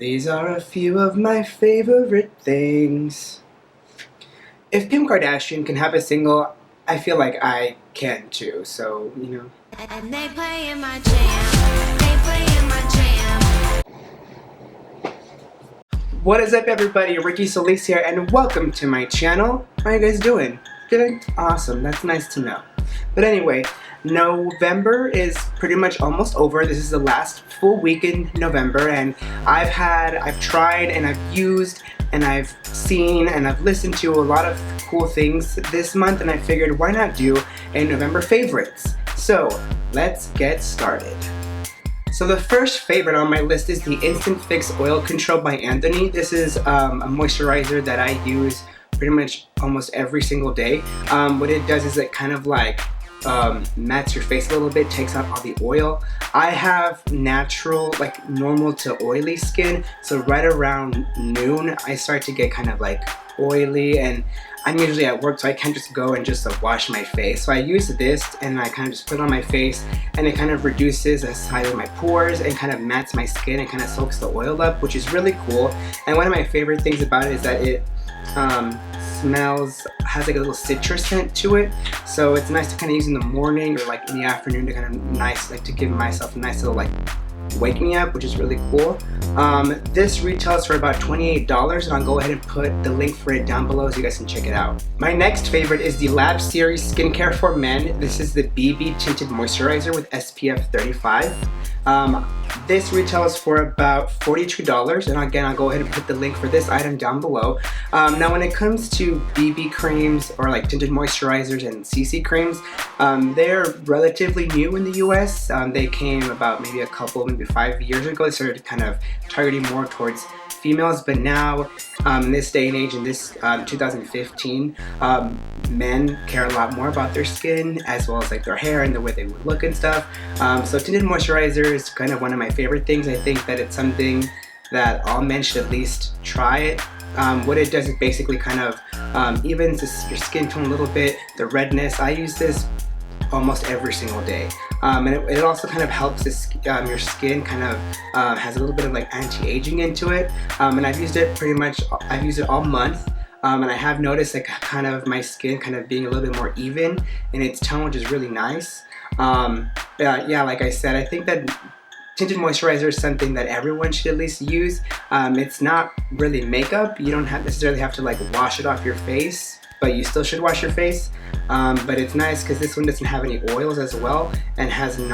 These are a few of my favorite things. If Kim Kardashian can have a single, I feel like I can too, so, you know. And they play in my jam. They play in my jam. What is up, everybody? Ricky Solis here, and welcome to my channel. How are you guys doing? Good? Awesome. That's nice to know. But anyway, November is pretty much almost over. This is the last full week in November, and I've tried and I've used and I've seen and I've listened to a lot of cool things this month, and I figured why not do a November favorites. So let's get started. So the first favorite on my list is the Instant Fix Oil Control by Anthony. This is a moisturizer that I use pretty much almost every single day. What it does is it kind of like mats your face a little bit, takes out all the oil. I have natural, like normal to oily skin, so right around noon I start to get kind of like oily, and I'm usually at work, so I can't just go and just wash my face. So I use this and I kind of just put it on my face, and it kind of reduces the size of my pores and kind of mats my skin and kind of soaks the oil up, which is really cool. And one of my favorite things about it is that it has like a little citrus scent to it, so it's nice to kind of use in the morning or like in the afternoon to kind of nice, like to give myself a nice little like wake me up, which is really cool. This retails for about $28, and I'll go ahead and put the link for it down below so you guys can check it out. My next favorite is the Lab Series Skincare for Men. This is the BBTinted Moisturizer with SPF 35. This retails for about $42, and again I'll go ahead and put the link for this item down below. Now when it comes to BB creams or like tinted moisturizers and CC creams, they're relatively new in the US. They came about maybe maybe 5 years ago. They started kind of targeting more towards females, but now in this day and age, in this 2015, men care a lot more about their skin as well as like their hair and the way they would look and stuff. So tinted moisturizer is kind of one of my favorite things. I think that it's something that all men should at least try it. What it does is basically kind of evens your skin tone a little bit, the redness. I use this almost every single day, and it also kind of helps your skin kind of has a little bit of like anti-aging into it, and I've used it all month, and I have noticed like kind of my skin kind of being a little bit more even in its tone, which is really nice. Yeah, like I said, I think that tinted moisturizer is something that everyone should at least use. It's not really makeup. You don't necessarily have to like wash it off your face, but you still should wash your face. But it's nice because this one doesn't have any oils as well, and has doesn't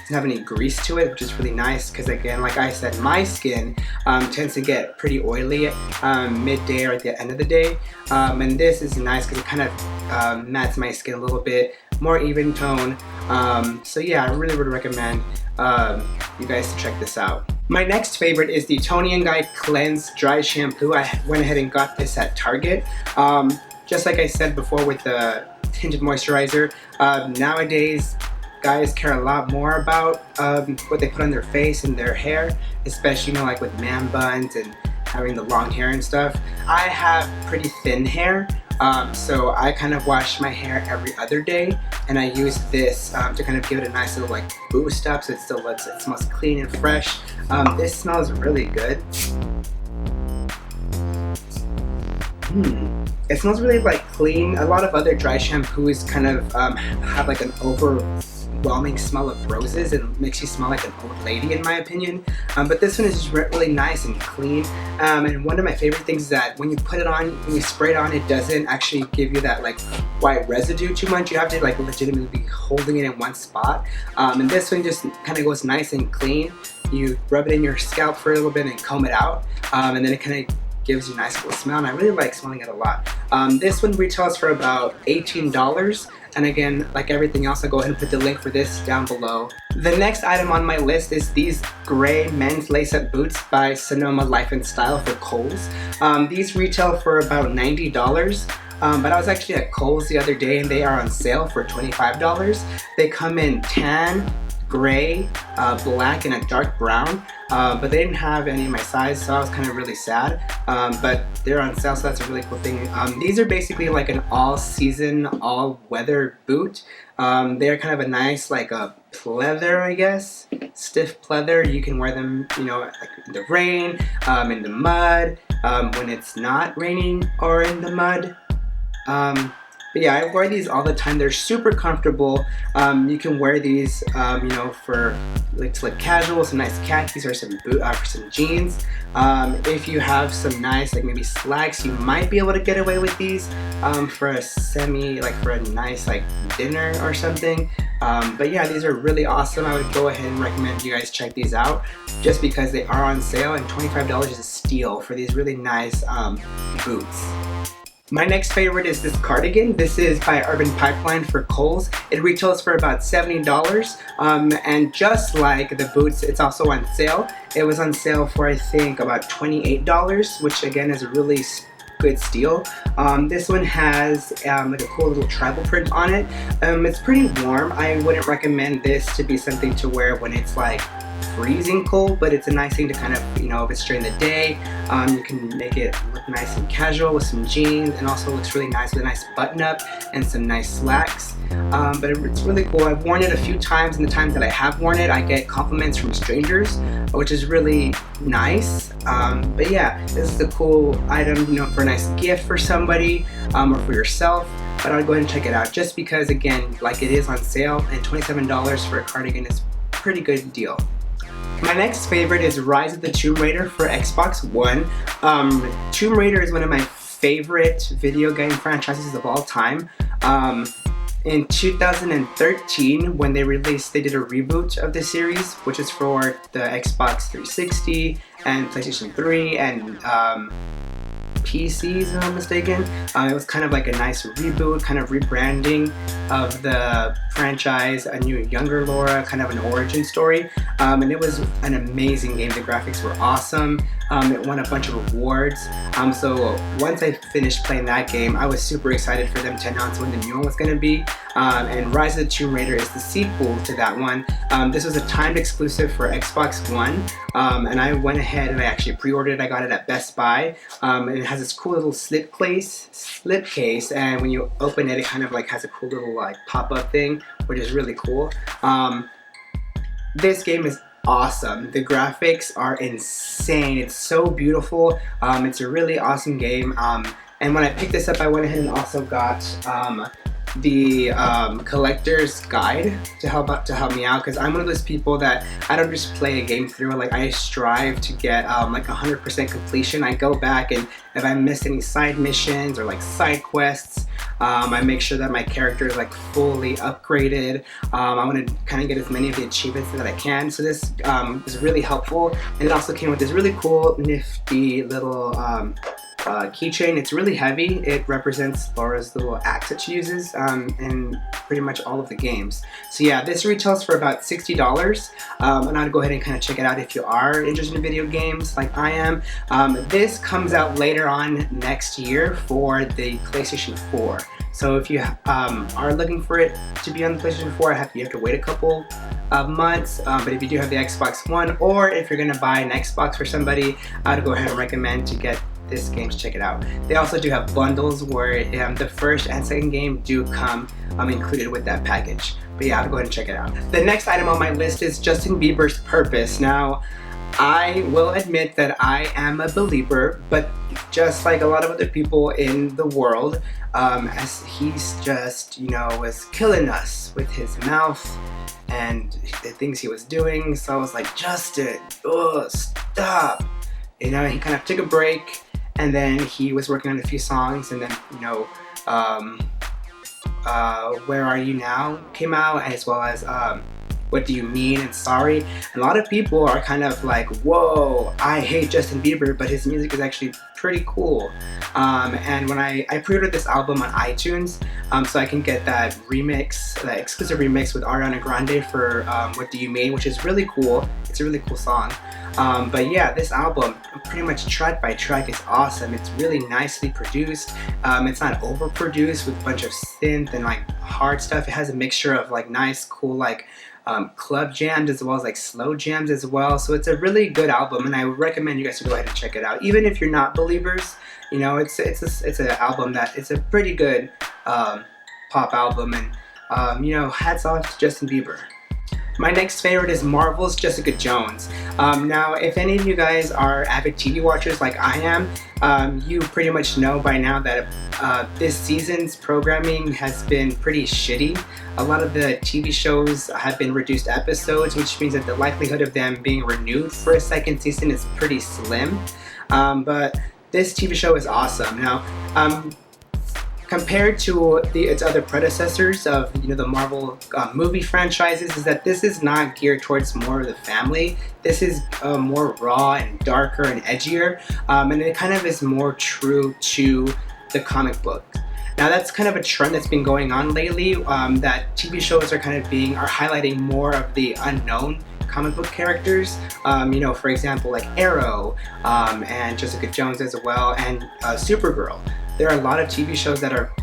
have any grease to it, which is really nice because, again, like I said, my skin tends to get pretty oily midday or at the end of the day, and this is nice because it kind of mats my skin a little bit more even tone. So yeah, I really would recommend you guys to check this out. My next favorite is the Toni Guy Dry Shampoo. I went ahead and got this at Target. Just like I said before with the tinted moisturizer, nowadays guys care a lot more about what they put on their face and their hair, especially, you know, like with man buns and having the long hair and stuff. I have pretty thin hair, so I kind of wash my hair every other day, and I use this to kind of give it a nice little like boost up, so it smells clean and fresh. This smells really good. It smells really like clean. A lot of other dry shampoos kind of have like an overwhelming smell of roses and makes you smell like an old lady, in my opinion. But this one is just really nice and clean. And one of my favorite things is that when you put it on, when you spray it on, it doesn't actually give you that like white residue too much. You have to like legitimately be holding it in one spot. And this one just kind of goes nice and clean. You rub it in your scalp for a little bit and comb it out, and then it kind of gives you a nice little smell, and I really like smelling it a lot. This one retails for about $18, and again, like everything else, I'll go ahead and put the link for this down below. The next item on my list is these gray men's lace-up boots by Sonoma Life and Style for Kohl's. These retail for about $90. But I was actually at Kohl's the other day, and they are on sale for $25. They come in tan, gray, black, and a dark brown. but they didn't have any of my size, so I was kind of really sad. But they're on sale, so that's a really cool thing. These are basically like an all-season, all-weather boot. They're kind of a nice, like a pleather, I guess, stiff pleather. You can wear them, you know, like in the rain, in the mud, when it's not raining or in the mud. But yeah, I wear these all the time. They're super comfortable. You can wear these, you know, for like to look casual, some nice khakis or some for some jeans. If you have some nice, like maybe slacks, you might be able to get away with these for a for a nice like dinner or something. But yeah, these are really awesome. I would go ahead and recommend you guys check these out just because they are on sale, and $25 is a steal for these really nice boots. My next favorite is this cardigan. This is by Urban Pipeline for Kohl's. It retails for about $70, and just like the boots, it's also on sale. It was on sale for I think about $28, which again is a really good steal. This one has like a cool little tribal print on it. It's pretty warm. I wouldn't recommend this to be something to wear when it's like freezing cold, but it's a nice thing to kind of, you know, if it's during the day, you can make it look nice and casual with some jeans, and also looks really nice with a nice button up and some nice slacks. But it's really cool. I've worn it a few times, and the times that I have worn it, I get compliments from strangers, which is really nice. But yeah, this is a cool item, you know, for a nice gift for somebody, or for yourself. But I'll go ahead and check it out just because, again, like it is on sale, and $27 for a cardigan is a pretty good deal. My next favorite is Rise of the Tomb Raider for Xbox One. Tomb Raider is one of my favorite video game franchises of all time. In 2013, when they did a reboot of the series, which is for the Xbox 360 and PlayStation 3 and PCs, if I'm not mistaken. It was kind of like a nice reboot, kind of rebranding of the franchise, a new younger Laura, kind of an origin story. And it was an amazing game. The graphics were awesome. It won a bunch of awards. So once I finished playing that game, I was super excited for them to announce when the new one was going to be. And Rise of the Tomb Raider is the sequel to that one. This was a timed exclusive for Xbox One, and I went ahead and I actually pre-ordered it. I got it at Best Buy. And it has this cool little slip case, and when you open it, it kind of like has a cool little like pop-up thing, which is really cool. This game is awesome. The graphics are insane. It's so beautiful. It's a really awesome game. And when I picked this up, I went ahead and also got the collector's guide to help me out, because I'm one of those people that I don't just play a game through. Like, I strive to get like 100% completion. I go back, and if I miss any side missions or like side quests, I make sure that my character is like fully upgraded. I want to kind of get as many of the achievements that I can. So this is really helpful, and it also came with this really cool, nifty little keychain. It's really heavy. It represents Laura's little axe that she uses in pretty much all of the games. So yeah, this retails for about $60, and I'd go ahead and kind of check it out if you are interested in video games like I am. This comes out later on next year for the PlayStation 4. So if you are looking for it to be on the PlayStation 4, you have to wait a couple of months. But if you do have the Xbox One, or if you're going to buy an Xbox for somebody, I'd go ahead and recommend to get this game to check it out. They also do have bundles where the first and second game do come included with that package. But yeah, I'll go ahead and check it out. The next item on my list is Justin Bieber's Purpose. Now, I will admit that I am a believer, but just like a lot of other people in the world, as he's just, was killing us with his mouth and the things he was doing. So I was like, Justin, stop. He kind of took a break, and then he was working on a few songs, and then, Where Are You Now came out, as well as What Do You Mean and Sorry. And a lot of people are kind of like, whoa, I hate Justin Bieber, but his music is actually pretty cool. And when I pre-ordered this album on iTunes, so I can get that remix, that exclusive remix with Ariana Grande for What Do You Mean, which is really cool. It's a really cool song. But yeah, this album, pretty much track by track, is awesome. It's really nicely produced. It's not overproduced with a bunch of synth and like hard stuff. It has a mixture of like nice, cool, like club jams as well as like slow jams as well. So it's a really good album, and I would recommend you guys to go ahead and check it out. Even if you're not believers, you know, it's an album that it's a pretty good pop album, and you know, hats off to Justin Bieber. My next favorite is Marvel's Jessica Jones. Now, if any of you guys are avid TV watchers like I am, you pretty much know by now that this season's programming has been pretty shitty. A lot of the TV shows have been reduced episodes, which means that the likelihood of them being renewed for a second season is pretty slim. But this TV show is awesome. Now, compared to its other predecessors of, you know, the Marvel movie franchises, is that this is not geared towards more of the family. This is more raw and darker and edgier, and it kind of is more true to the comic book. Now that's kind of a trend that's been going on lately, that TV shows are highlighting more of the unknown comic book characters. You know, for example, like Arrow, and Jessica Jones as well, and Supergirl. There are a lot of TV shows that are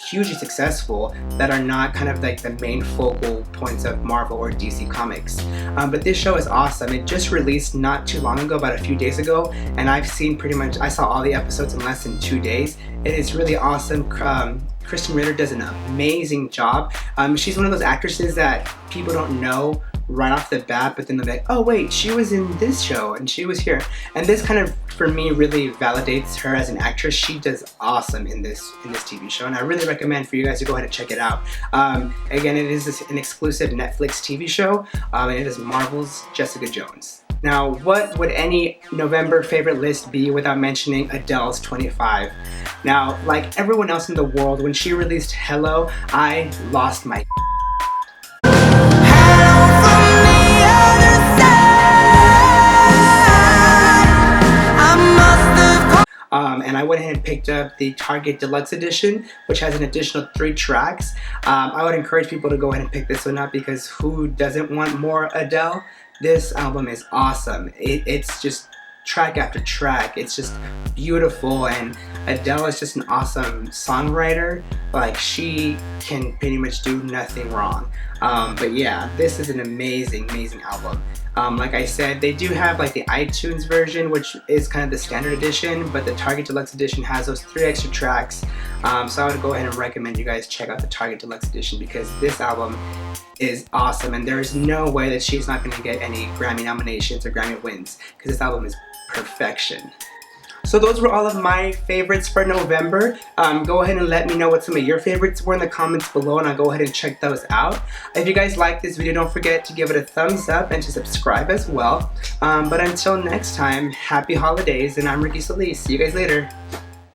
hugely successful that are not kind of like the main focal points of Marvel or DC Comics. But this show is awesome. It just released not too long ago, about a few days ago, and I saw all the episodes in less than 2 days. It is really awesome. Kristen Ritter does an amazing job. She's one of those actresses that people don't know right off the bat, but then they'll be like, oh wait, she was in this show and she was here. And this kind of, for me, really validates her as an actress. She does awesome in this TV show, and I really recommend for you guys to go ahead and check it out. Again, it is an exclusive Netflix TV show, and it is Marvel's Jessica Jones. Now, what would any November favorite list be without mentioning Adele's 25? Now, like everyone else in the world, when she released Hello, I lost my and I went ahead and picked up the Target Deluxe Edition, which has an additional 3 tracks. I would encourage people to go ahead and pick this one up, because who doesn't want more Adele? This album is awesome. It's just track after track. It's just beautiful, and Adele is just an awesome songwriter. Like, she can pretty much do nothing wrong. But yeah, this is an amazing album. Like I said, they do have like the iTunes version, which is kind of the standard edition, but the Target Deluxe Edition has those 3 extra tracks. So I would go ahead and recommend you guys check out the Target Deluxe Edition, because this album is awesome, and there's no way that she's not going to get any Grammy nominations or Grammy wins, because this album is perfection. So those were all of my favorites for November. Go ahead and let me know what some of your favorites were in the comments below, and I'll go ahead and check those out. If you guys like this video, don't forget to give it a thumbs up and to subscribe as well. But until next time, happy holidays, and I'm Ricky Solis. See you guys later.